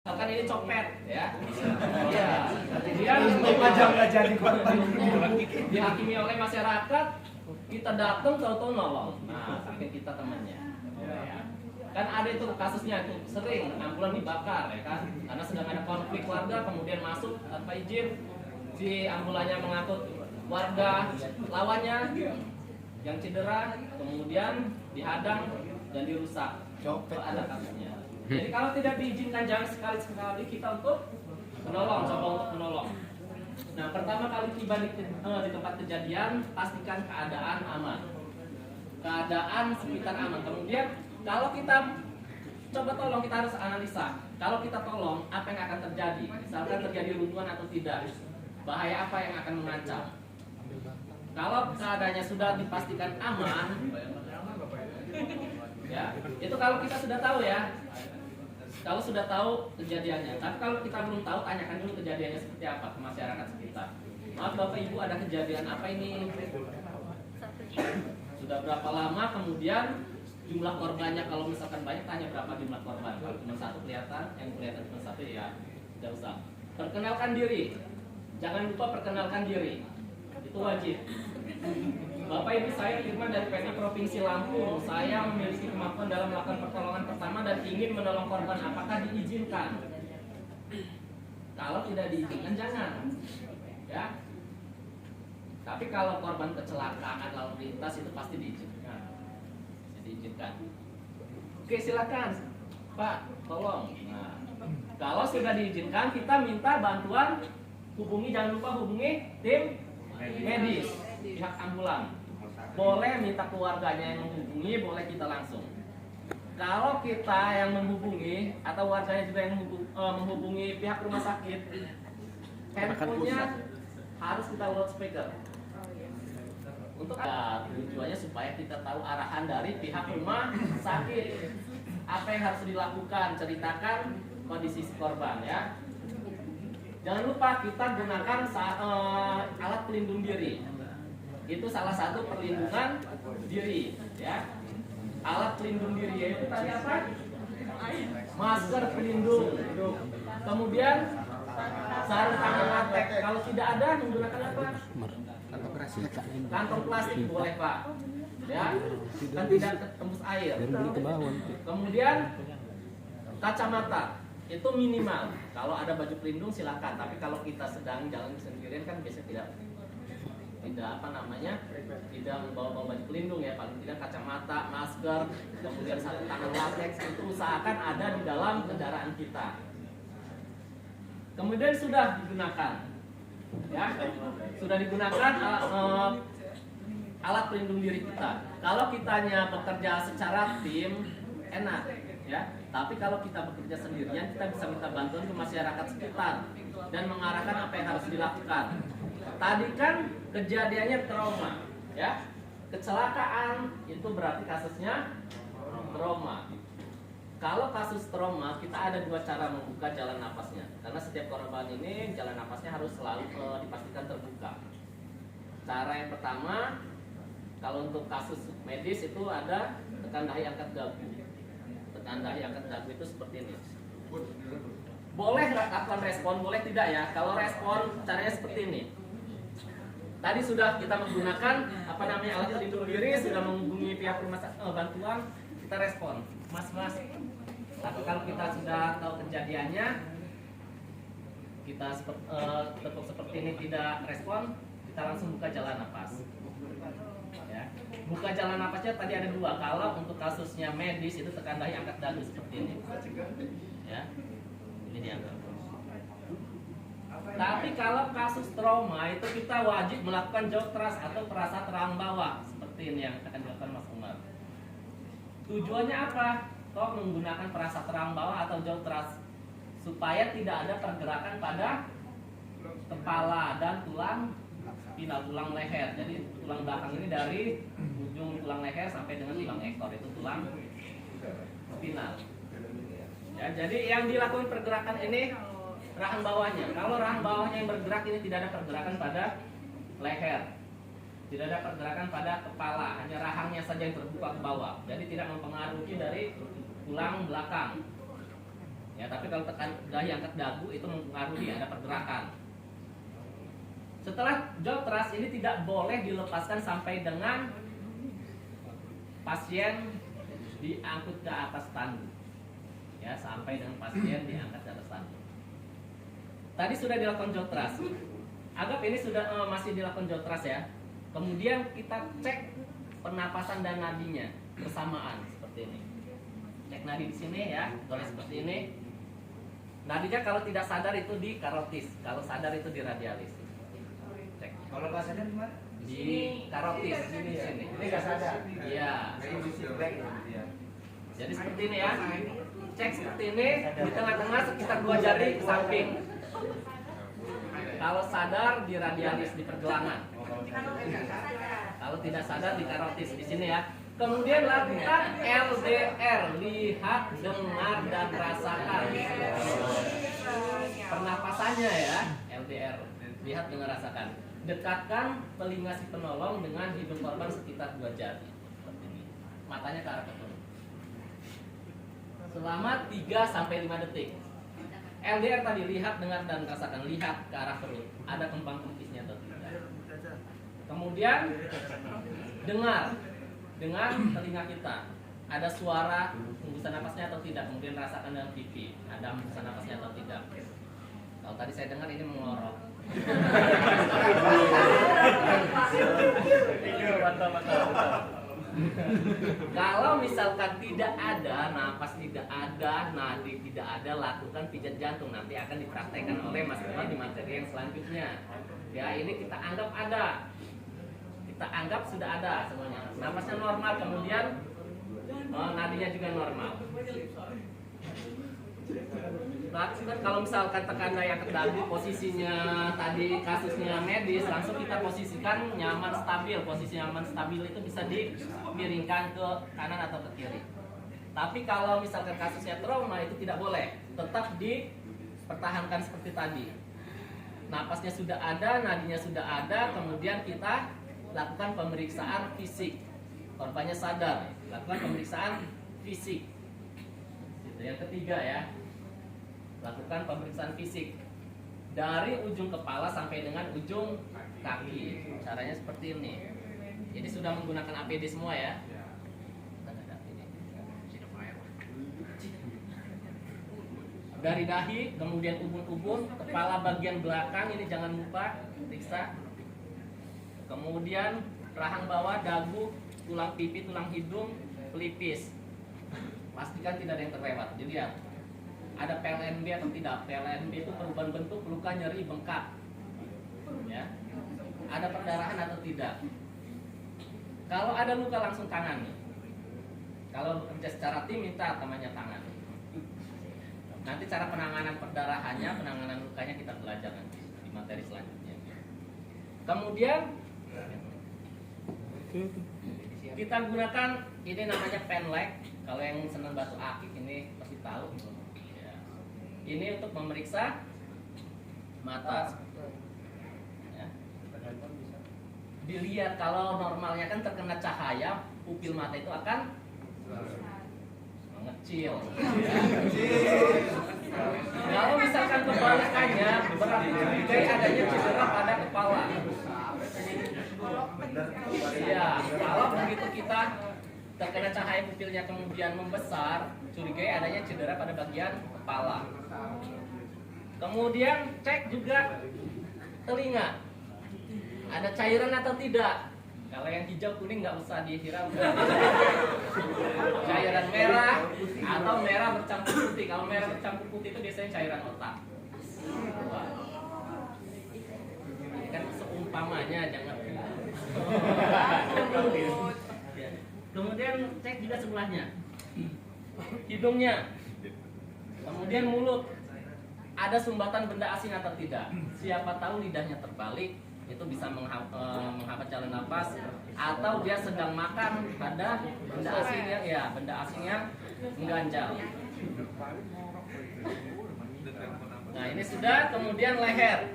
Misalkan ini copet, ya. Iya. Kemudian nggak jadi korban. dihakimi oleh masyarakat, kita datang tahu-tahu nolong. Nah, sampai kita temannya. Ya. Kan ada itu kasusnya tuh sering ambulan dibakar, ya kan? Karena sedang ada konflik warga, kemudian masuk tanpa izin, si ambulannya mengangkut warga lawannya yang cedera, kemudian dihadang dan dirusak. Copet Ada kasusnya. Jadi kalau tidak diizinkan jangan sekali-sekali kita untuk menolong, coba untuk menolong. Nah, pertama kali tiba di tempat kejadian, pastikan keadaan aman. Keadaan sekitar aman. Kemudian kalau kita coba tolong, kita harus analisa. Kalau kita tolong, apa yang akan terjadi? Misalkan terjadi runtuhan atau tidak? Bahaya apa yang akan mengancam? Kalau keadaannya sudah dipastikan aman, ya, itu kalau kita sudah tahu ya. Kalau sudah tahu kejadiannya, tapi kalau kita belum tahu, tanyakan dulu kejadiannya seperti apa ke masyarakat sekitar. Maaf Bapak Ibu, ada kejadian apa ini? Sudah berapa lama? Kemudian jumlah korbannya, kalau misalkan banyak, tanya berapa jumlah korban. Kalau cuma satu kelihatan, yang kelihatan cuma satu ya tidak usah. Perkenalkan diri, jangan lupa perkenalkan diri, itu wajib. Bapak Ibu, saya Firman dari PNI Provinsi Lampung. Saya memiliki kemampuan dalam melakukan pertolongan pertama dan ingin menolong korban. Apakah diizinkan? Kalau tidak diizinkan jangan. Ya. Tapi kalau korban kecelakaan lalu lintas itu pasti diizinkan. Diizinkan. Oke, silakan. Pak, tolong. Nah, kalau sudah diizinkan, kita minta bantuan. Jangan lupa hubungi tim medis, pihak ambulan. Boleh minta keluarganya yang menghubungi, boleh kita langsung. Kalau kita yang menghubungi atau warganya juga yang menghubungi pihak rumah sakit, handphonenya harus kita loudspeaker. Untuk tujuannya supaya kita tahu arahan dari pihak rumah sakit, apa yang harus dilakukan, ceritakan kondisi si korban ya. Jangan lupa kita gunakan alat pelindung diri. Itu salah satu perlindungan diri ya. Alat pelindung diri yaitu tadi apa? Masker pelindung. Kemudian sarung tangan latex. Kalau tidak ada, menggunakan apa? Kantong plastik boleh Pak. Ya, kan tidak tembus air. Kemudian kacamata itu minimal. Kalau ada baju pelindung silakan. Tapi kalau kita sedang jalan sendirian kan biasanya tidak membawa baju pelindung ya, paling tidak kacamata, masker, kemudian sarung tangan latex itu usahakan ada di dalam kendaraan kita. Kemudian sudah digunakan, ya, sudah digunakan alat pelindung diri kita. Kalau kitanya bekerja secara tim enak, ya. Tapi kalau kita bekerja sendirian, kita bisa minta bantuan ke masyarakat sekitar dan mengarahkan apa yang harus dilakukan. Tadi kan kejadiannya trauma, ya. Kecelakaan itu berarti kasusnya trauma. Kalau kasus trauma, kita ada dua cara membuka jalan napasnya. Karena setiap korban ini jalan napasnya harus selalu dipastikan terbuka. Cara yang pertama, kalau untuk kasus medis itu ada tekan dahi angkat dagu. Tekan dahi angkat dagu itu seperti ini. Boleh lakukan respon, boleh tidak ya. Kalau respon caranya seperti ini. Tadi sudah kita menggunakan alat pelindung diri, sudah menghubungi pihak rumah bantuan, kita respon, mas. Tapi kalau kita sudah tahu kejadiannya, kita tepuk seperti ini tidak respon, kita langsung buka jalan napas. Ya. Buka jalan napasnya tadi ada dua. Kalau untuk kasusnya medis itu tekan dahi angkat dagu seperti ini. Ya, ini diangkat. Tapi kalau kasus trauma itu kita wajib melakukan jauh teras atau perasa terang bawah seperti ini yang akan dilakukan Mas Umar. Tujuannya apa? Toh menggunakan perasa terang bawah atau jauh teras supaya tidak ada pergerakan pada kepala dan tulang spinal, tulang leher. Jadi tulang belakang ini dari ujung tulang leher sampai dengan tulang ekor itu tulang spinal. Ya, jadi yang dilakukan pergerakan ini rahang bawahnya. Kalau rahang bawahnya yang bergerak ini tidak ada pergerakan pada leher, tidak ada pergerakan pada kepala, hanya rahangnya saja yang terbuka ke bawah. Jadi tidak mempengaruhi dari tulang belakang. Ya, tapi kalau tekan dahi angkat dagu itu mempengaruhi ada pergerakan. Setelah jaw thrust ini tidak boleh dilepaskan sampai dengan pasien diangkut ke atas tandu. Ya, sampai dengan pasien diangkat ke atas tandu. Tadi sudah dilakukan jaw thrust. Anggap ini sudah masih dilakukan jaw thrust ya. Kemudian kita cek pernapasan dan nadinya bersamaan seperti ini. Cek nadi di sini ya, boleh seperti ini. Nadinya kalau tidak sadar itu di karotis, kalau sadar itu di radialis. Cek. Kalau nggak sadar gimana? Di karotis di sini. Ini nggak sadar. Iya. Iya. Jadi seperti ini ya. Cek seperti ini di tengah-tengah sekitar 2 jari ke samping. Kalau sadar di radialis di pergelangan. Kalau tidak sadar di karotis di sini ya. Kemudian lakukan LDR, lihat, dengar dan rasakan. Pernapasannya ya, LDR, lihat, dengar, rasakan. Dekatkan telinga si penolong dengan hidung korban sekitar 2 jari. Seperti ini. Matanya ke arah penolong. Selama 3-5 detik. LDR tadi, lihat, dengar dan rasakan. Lihat ke arah perut. Ada kembang kempisnya atau tidak. Kemudian dengar dengan telinga kita. Ada suara hembusan napasnya atau tidak. Kemudian rasakan dengan pipi. Ada hembusan napasnya atau tidak. Kalau tadi saya dengar ini mengorok. Kalau misalkan tidak ada, napas tidak ada, nadi tidak ada, lakukan pijat jantung. Nanti akan dipraktekkan oleh Mas Kemal di materi yang selanjutnya. Ya, ini kita anggap ada. Kita anggap sudah ada semuanya. Napasnya normal, kemudian nadinya juga normal. Kalau misalkan tekan daya ke dagu, posisinya tadi kasusnya medis, langsung kita posisikan nyaman stabil. Posisi nyaman stabil itu bisa dimiringkan ke kanan atau ke kiri. Tapi kalau misalkan kasusnya trauma itu tidak boleh, tetap dipertahankan seperti tadi. Napasnya sudah ada, nadinya sudah ada, kemudian kita lakukan pemeriksaan fisik. Korbannya sadar, lakukan pemeriksaan fisik. Yang ketiga ya, lakukan pemeriksaan fisik dari ujung kepala sampai dengan ujung kaki. Caranya seperti ini. Jadi sudah menggunakan APD semua ya. Dari dahi, kemudian ubun-ubun, kepala bagian belakang ini jangan lupa periksa. Kemudian rahang bawah, dagu, tulang pipi, tulang hidung, pelipis. Pastikan tidak ada yang terlewat. Jadi ya, ada PLNB atau tidak. PLNB itu perubahan bentuk, luka, nyeri, bengkak. Ya. Ada perdarahan atau tidak. Kalau ada luka langsung tangani. Kalau bekerja secara tim minta temannya tangan. Nanti cara penanganan perdarahannya, penanganan lukanya kita belajar nanti di materi selanjutnya. Kemudian kita gunakan ini namanya pen leg. Kalau yang senang batu akik ini pasti tahu. Ya. Ini untuk memeriksa mata. Ya. Dilihat kalau normalnya kan terkena cahaya, pupil mata itu akan mengecil. Ya. Kalau misalkan kebalikannya, berarti curigai adanya cedera pada kepala. Iya, kalau begitu kita terkena cahaya pupilnya kemudian membesar, curigai adanya cedera pada bagian kepala. Kemudian cek juga telinga, ada cairan atau tidak. Kalau yang hijau kuning nggak usah dihirau. Cairan merah atau merah bercampur putih. Kalau merah bercampur putih itu biasanya cairan otak. Ini kan seumpamanya, jangan. Kemudian cek juga sebelahnya, hidungnya, kemudian mulut, ada sumbatan benda asing atau tidak. Siapa tahu lidahnya terbalik, itu bisa menghambat jalan nafas, atau dia sedang makan ada benda asing yang benda asing yang mengganjal. Nah ini sudah. Kemudian leher.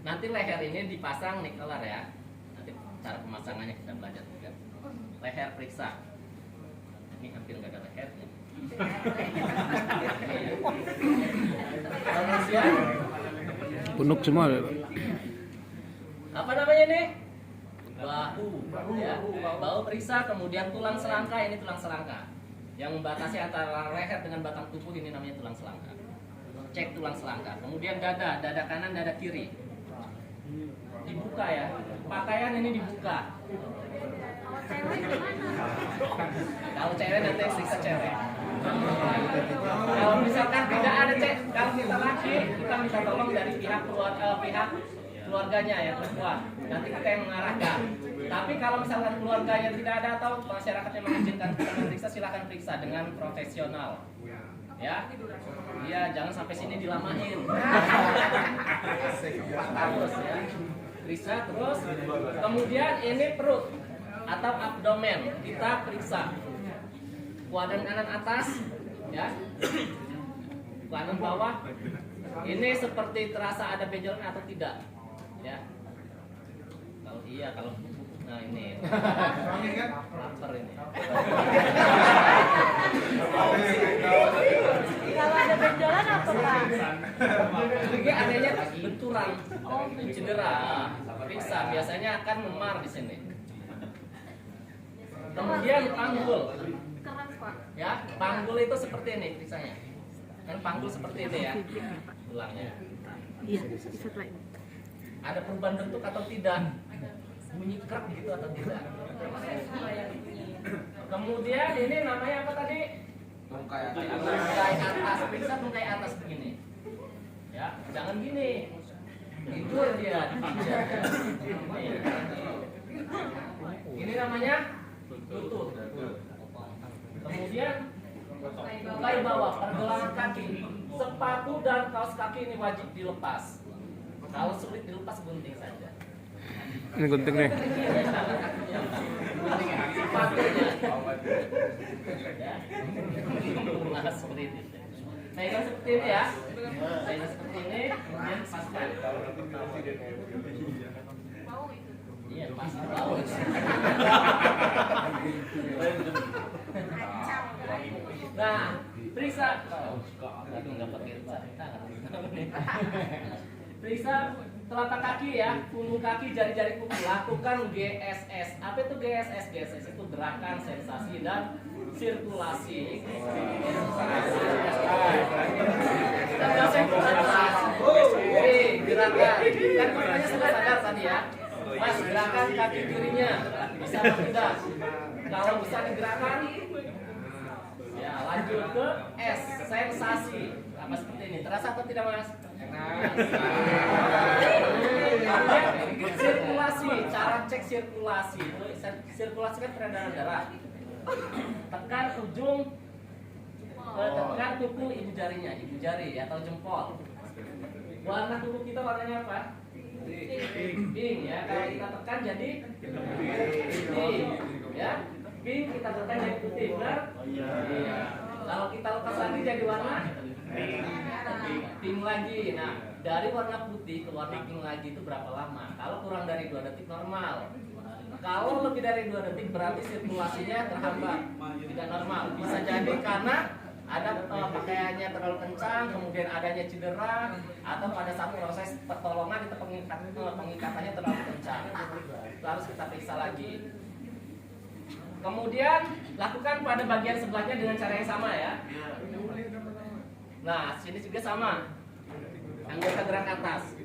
Nanti leher ini dipasang nikeler ya. Nanti cara pemasangannya kita belajar juga. Leher periksa. Ini hampir nggak ada lehernya. Kemudian Punuk semua. apa namanya nih? Bahu, ya. Bahu periksa, kemudian tulang selangka, ini tulang selangka. Yang membatasi antara leher dengan batang tubuh ini namanya tulang selangka. Cek tulang selangka. Kemudian dada kanan, dada kiri. Dibuka ya. Pakaian ini dibuka. Kalau cewek nanti siksa cewek. Kalau misalkan tidak ada kalau kita laki, kita minta tolong dari pihak keluarganya ya, perempuan. Nanti kita yang mengarahkan. Tapi kalau misalkan keluarganya tidak ada atau masyarakatnya mengizinkan kita memeriksa, silakan periksa dengan profesional. Ya, iya, jangan sampai sini dilamain. Terus ya, periksa terus. Kemudian ini perut atau abdomen kita periksa. Kuadran kanan atas, ya, kuadran bawah. Ini seperti terasa ada benjolan atau tidak, ya. Kalau iya, kalau nah ini, lapar ini. Kalau ada benjolan apa Pak? Jadi adanya benturan, cedera, periksa. Biasanya akan memar di sini. Kemudian panggul. Keras Pak. Ya, panggul itu seperti ini periksanya. Kan panggul seperti ini ya. Tulangnya. Iya, bisa lain. Ada perubahan bentuk atau tidak? Bunyi krek gitu atau tidak? Kemudian ini namanya apa tadi? Tungkai atas. Periksa tungkai atas begini. Ya, jangan gini. Tidur dia. Ini namanya lutut. Kemudian tungkai bawah, pergelangan kaki. Sepatu dan kaos kaki ini wajib dilepas. Kalau sulit dilepas, gunting saja. Ini gunting nih. Sepatunya. Ya. Nah, seperti ini. Pegang seperti ini ya. Pegang seperti ini, kemudian paskan. Iya, pas bau. Nah, periksa. Aduh, nggak pakai tangan. Periksa telapak kaki ya, punggung kaki, jari-jari kuku. Lakukan GSS. Apa itu GSS? GSS itu gerakan, sensasi, dan sirkulasi. Gerakan. Kan makanya sudah sadar tadi ya. Mas, gerakan kaki kirinya bisa atau tidak? Kalau bisa digerakkan, ya lanjut ke S, sensasi. Apa seperti ini? Terasa atau tidak, Mas? Sirkulasi, cara cek sirkulasi. Sirkulasi kan peredaran darah. Tekan ujung, tekan kuku ibu jarinya, ibu jari atau jempol. Warna kuku kita warnanya apa? Pink ya. Kalau kita tekan jadi putih, ya. Pink kita tekan jadi putih, benar? Iya. Kalau kita lepas lagi jadi warna pink lagi. Nah, dari warna putih ke warna pink lagi itu berapa lama? Kalau kurang dari 2 detik normal. Kalau lebih dari 2 detik berarti sirkulasinya terhambat, tidak normal. Bisa jadi karena ada pakaiannya terlalu kencang, kemudian adanya cedera, atau pada saat proses pertolongan itu pengikatannya terlalu kencang. Itu harus kita periksa lagi. Kemudian lakukan pada bagian sebelahnya dengan cara yang sama ya. Nah, sini juga sama. Anggota gerak atas.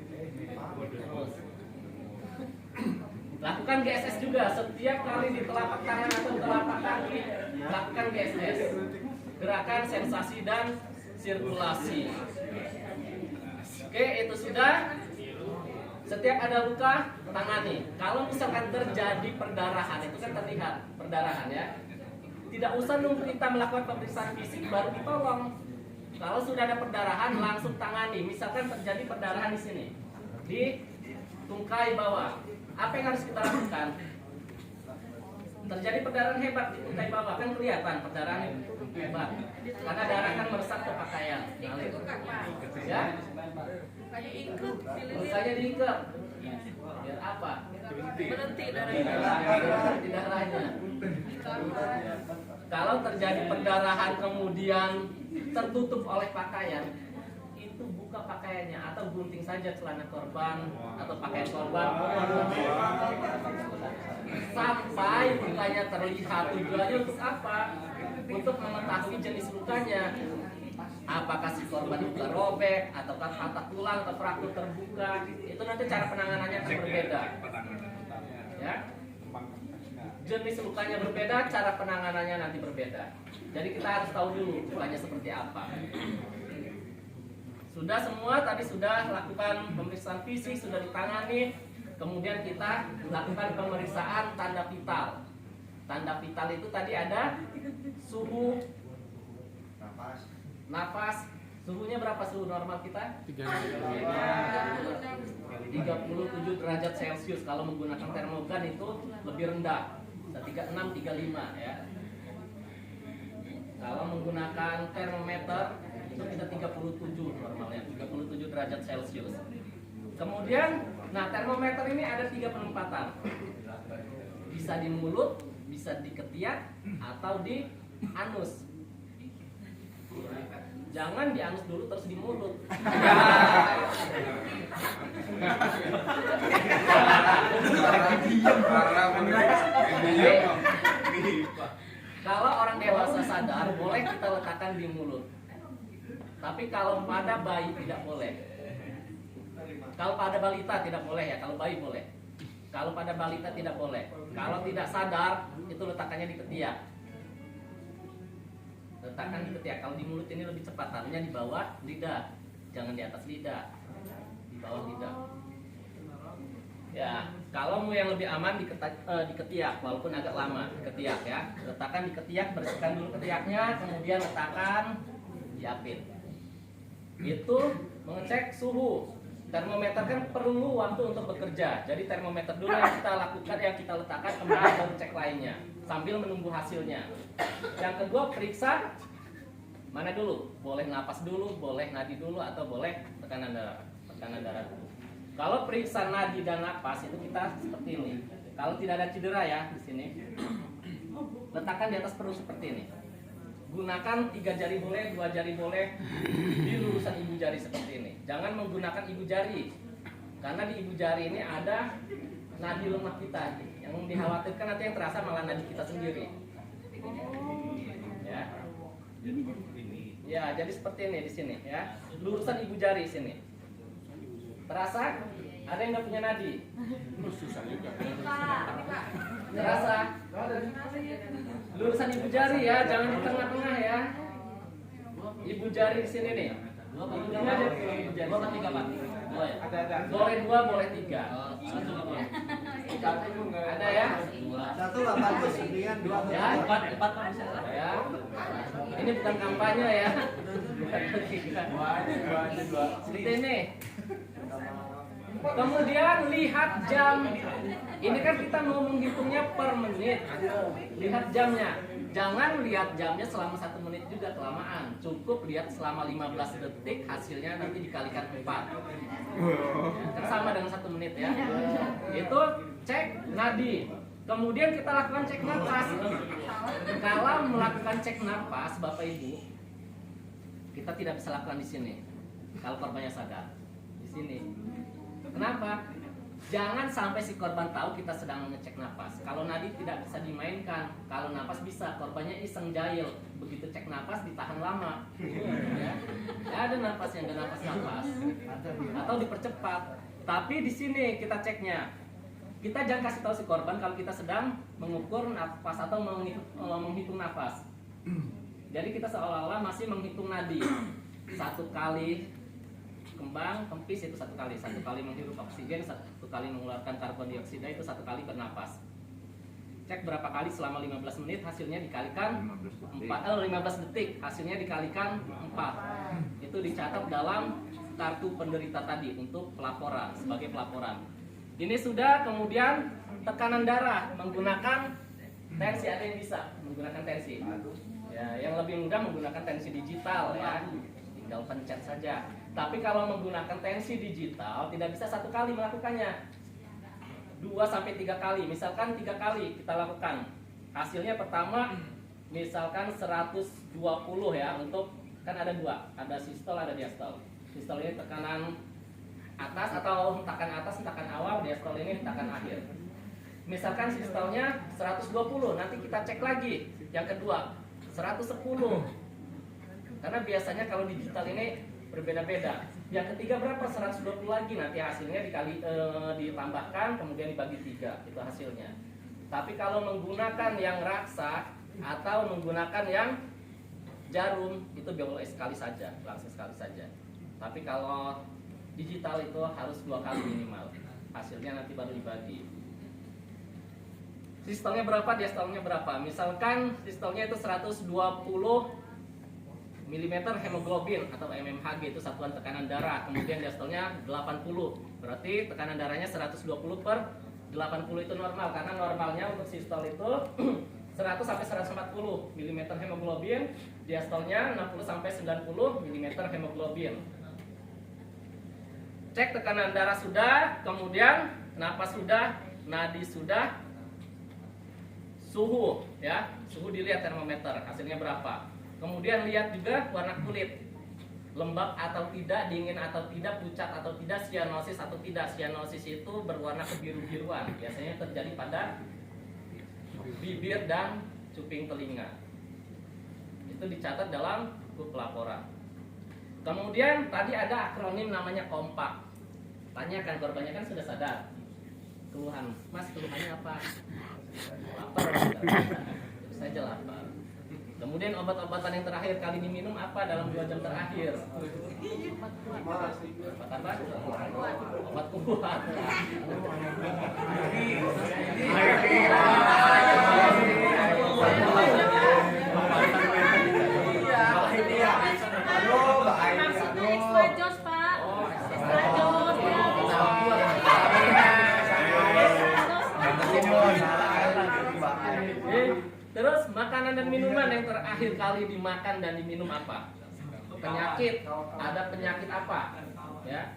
Lakukan GSS juga setiap kali di telapak tangan atau telapak kaki. Lakukan GSS. Gerakan, sensasi, dan sirkulasi. Oke, itu sudah. Setiap ada luka, tangani. Kalau misalkan terjadi perdarahan, itu kan terlihat perdarahan ya. Tidak usah nunggu kita melakukan pemeriksaan fisik baru ditolong. Kalau sudah ada perdarahan, langsung tangani. Misalkan terjadi perdarahan di sini, di tungkai bawah. Apa yang harus kita lakukan? Terjadi perdarahan hebat di tungkai bawah, kan kelihatan perdarahan hebat. Karena darah kan meresap ke pakaian. Ya? Lukanya diikat. Biar apa? Berhenti Berhenti darahnya. Kalau terjadi perdarahan kemudian tertutup oleh pakaian, itu buka pakaiannya atau gunting saja celana korban atau pakaian korban sampai lukanya terlihat. Tujuannya untuk apa? Untuk mengetahui jenis lukanya. Apakah si korban luka robek, ataukah patah tulang atau fraktur terbuka? Itu nanti cara penanganannya akan berbeda. Ya. Jenis lukanya berbeda, cara penanganannya nanti berbeda. Jadi kita harus tahu dulu lukanya seperti apa. Sudah semua tadi sudah lakukan pemeriksaan fisik, sudah ditangani. Kemudian kita lakukan pemeriksaan tanda vital. Tanda vital itu tadi ada suhu, nafas. Suhunya berapa suhu normal kita? 37 derajat Celcius. Kalau menggunakan termogan itu lebih rendah, 36, 35 ya. Kalau menggunakan termometer itu kita 37 normalnya, 37 derajat Celcius. Kemudian, nah termometer ini ada 3 penempatan. Bisa di mulut, bisa di ketiak, atau di anus. Jangan di anus dulu terus di mulut. Kalau orang dewasa sadar, boleh kita letakkan di mulut. Tapi kalau pada bayi tidak boleh. Kalau pada balita tidak boleh ya, kalau bayi boleh. Kalau pada balita tidak boleh. Kalau tidak sadar, itu letakkannya di ketiak. Letakkan di ketiak. Kalau di mulut ini lebih cepat, taruhnya di bawah lidah, jangan di atas lidah, di bawah lidah. Ya, kalau mau yang lebih aman di ketiak, walaupun agak lama di ketiak ya. Letakkan di ketiak, bersihkan dulu ketiaknya, kemudian letakkan di apit. Itu mengecek suhu. Termometer kan perlu waktu untuk bekerja. Jadi termometer dulu yang kita lakukan, yang kita letakkan, kemudian baru cek lainnya sambil menunggu hasilnya. Yang kedua, periksa mana dulu? Boleh napas dulu, boleh nadi dulu, atau boleh tekanan darah. Tekanan darah dulu. Kalau periksa nadi dan napas itu kita seperti ini. Kalau tidak ada cedera ya di sini, letakkan di atas perut seperti ini. Gunakan 3 jari boleh, 2 jari boleh, di lurusan ibu jari seperti ini. Jangan menggunakan ibu jari, karena di ibu jari ini ada nadi lemak kita. Yang dikhawatirkan nanti yang terasa malah nadi kita sendiri. Ya, ya jadi seperti ini di sini ya, lurusan ibu jari sini. Terasa? Ada yang nggak punya nadi? Susah juga. Terasa? Lurusan ibu jari ya, jangan di tengah-tengah ya. Ibu jari di sini nih. Ibu jari. 2 atau 3 Pak? 2 ya? Ada. Boleh 2, boleh 3. Ada ya? 1 lah bagus, kemudian 2 Ya, 4 Pak bisa. Ya. Ini bukan kampanye ya. Bukan 3. Seperti ini. Kemudian lihat jam. Ini kan kita mau menghitungnya per menit. Lihat jamnya. Jangan lihat jamnya selama 1 menit juga, kelamaan. Cukup lihat selama 15 detik, hasilnya nanti dikalikan 4. Kan sama dengan 1 menit ya. Itu cek nadi. Kemudian kita lakukan cek napas. Kalau melakukan cek napas, Bapak Ibu, kita tidak bisa lakukan di sini. Kalau korbannya sadar. Di sini. Kenapa? Jangan sampai si korban tahu kita sedang mengecek napas. Kalau nadi tidak bisa dimainkan, kalau napas bisa. Korbannya iseng jahil, begitu cek napas ditahan lama. Ya, ada napas yang ada napas atau dipercepat. Tapi di sini kita ceknya. Kita jangan kasih tahu si korban kalau kita sedang mengukur napas atau menghitung napas. Jadi kita seolah-olah masih menghitung nadi. 1 kali kembang kempis itu 1 kali, 1 kali menghirup oksigen, 1 kali mengeluarkan karbon dioksida, itu 1 kali bernapas. Cek berapa kali selama 15 menit, hasilnya dikalikan 15 detik, hasilnya dikalikan 4. Itu dicatat dalam kartu penderita tadi untuk pelaporan, sebagai pelaporan. Ini sudah. Kemudian tekanan darah menggunakan tensi, ada yang bisa menggunakan tensi. Ya, yang lebih mudah menggunakan tensi digital ya. Tinggal pencet saja. Tapi kalau menggunakan tensi digital tidak bisa 1 kali melakukannya, 2 sampai 3 kali. Misalkan 3 kali kita lakukan, hasilnya pertama misalkan 120 ya, untuk kan ada dua, ada sistol, ada diastol. Sistol ini tekanan atas atau hentakan atas, hentakan awal, diastol ini hentakan akhir. Misalkan sistolnya 120, nanti kita cek lagi. Yang kedua 110. Karena biasanya kalau digital ini berbeda-beda. Yang ketiga berapa? 120 lagi, nanti hasilnya ditambahkan kemudian dibagi 3, itu hasilnya. Tapi kalau menggunakan yang raksa atau menggunakan yang jarum, itu boleh sekali saja, langsung sekali saja. Tapi kalau digital itu harus 2 kali minimal, hasilnya nanti baru dibagi. Sistolnya berapa, diastolnya berapa? Misalkan sistolnya itu 120 mm hemoglobin atau mmHg, itu satuan tekanan darah. Kemudian diastolnya 80, berarti tekanan darahnya 120/80 itu normal, karena normalnya untuk sistol itu 100 sampai 140 mm hemoglobin, diastolnya 60 sampai 90 mm hemoglobin. Cek tekanan darah sudah, kemudian napas sudah, nadi sudah, suhu ya, suhu dilihat termometer, hasilnya berapa. Kemudian lihat juga warna kulit, lembab atau tidak, dingin atau tidak, pucat atau tidak, sianosis atau tidak. Sianosis itu berwarna kebiru-biruan, biasanya terjadi pada bibir dan cuping telinga. Itu dicatat dalam buku pelaporan. Kemudian tadi ada akronim namanya kompak. Tanyakan, korbannya kan sudah sadar. Keluhan, Mas, keluhannya apa? Lapar, terus saja lapar. Kemudian obat-obatan yang terakhir kali diminum apa dalam 2 jam terakhir? Obat apa? Obat kuat. Extra jos, Pak. Extra jos ya. Terus makanan dan minuman yang terakhir kali dimakan dan diminum apa? Penyakit, ada penyakit apa? Ya,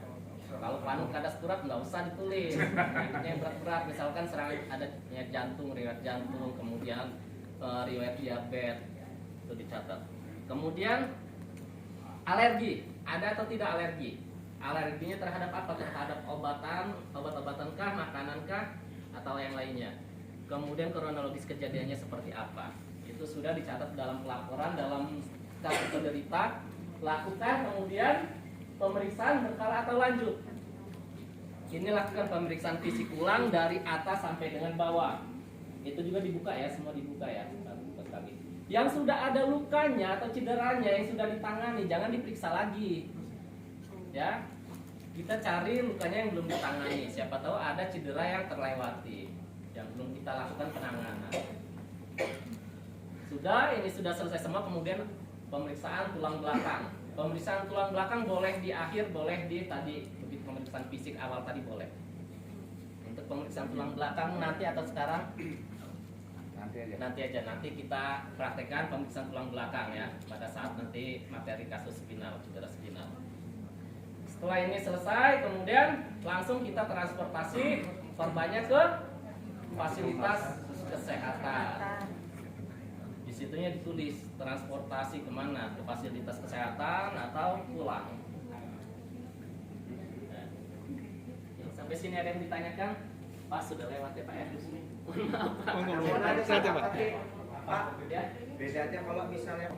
kalau panik kadas kurat nggak usah ditulis. Penyakitnya yang berat-berat, misalkan serangan ada penyakit jantung, riwayat jantung, kemudian riwayat diabetes, itu dicatat. Kemudian alergi, ada atau tidak alergi? Alerginya terhadap apa? Terhadap obat-obatankah, makanankah, atau yang lainnya? Kemudian kronologis kejadiannya seperti apa? Itu sudah dicatat dalam pelaporan, dalam kartu penderita. Lakukan kemudian pemeriksaan berkala atau lanjut. Ini lakukan pemeriksaan fisik ulang dari atas sampai dengan bawah. Itu juga dibuka ya, semua dibuka ya. Buka sekali. Yang sudah ada lukanya atau cederanya yang sudah ditangani, jangan diperiksa lagi. Ya, kita cari lukanya yang belum ditangani. Siapa tahu ada cedera yang terlewati, yang belum kita lakukan penanganan. Sudah, ini sudah selesai semua. Kemudian pemeriksaan tulang belakang. Pemeriksaan tulang belakang boleh di akhir, boleh di tadi. Begitu pemeriksaan fisik awal tadi boleh. Untuk pemeriksaan tulang belakang nanti atau sekarang? Nanti aja. Nanti kita praktekkan pemeriksaan tulang belakang ya, pada saat nanti materi kasus spinal, cedera spinal. Setelah ini selesai, kemudian langsung kita transportasi korbannya ke fasilitas kesehatan. Di situnya ditulis transportasi kemana, ke fasilitas kesehatan atau pulang. Nah, sampai sini ada yang ditanyakan? Pak, sudah lewat ya Pak ya? Maaf Pak. Pak, bedanya kalau misalnya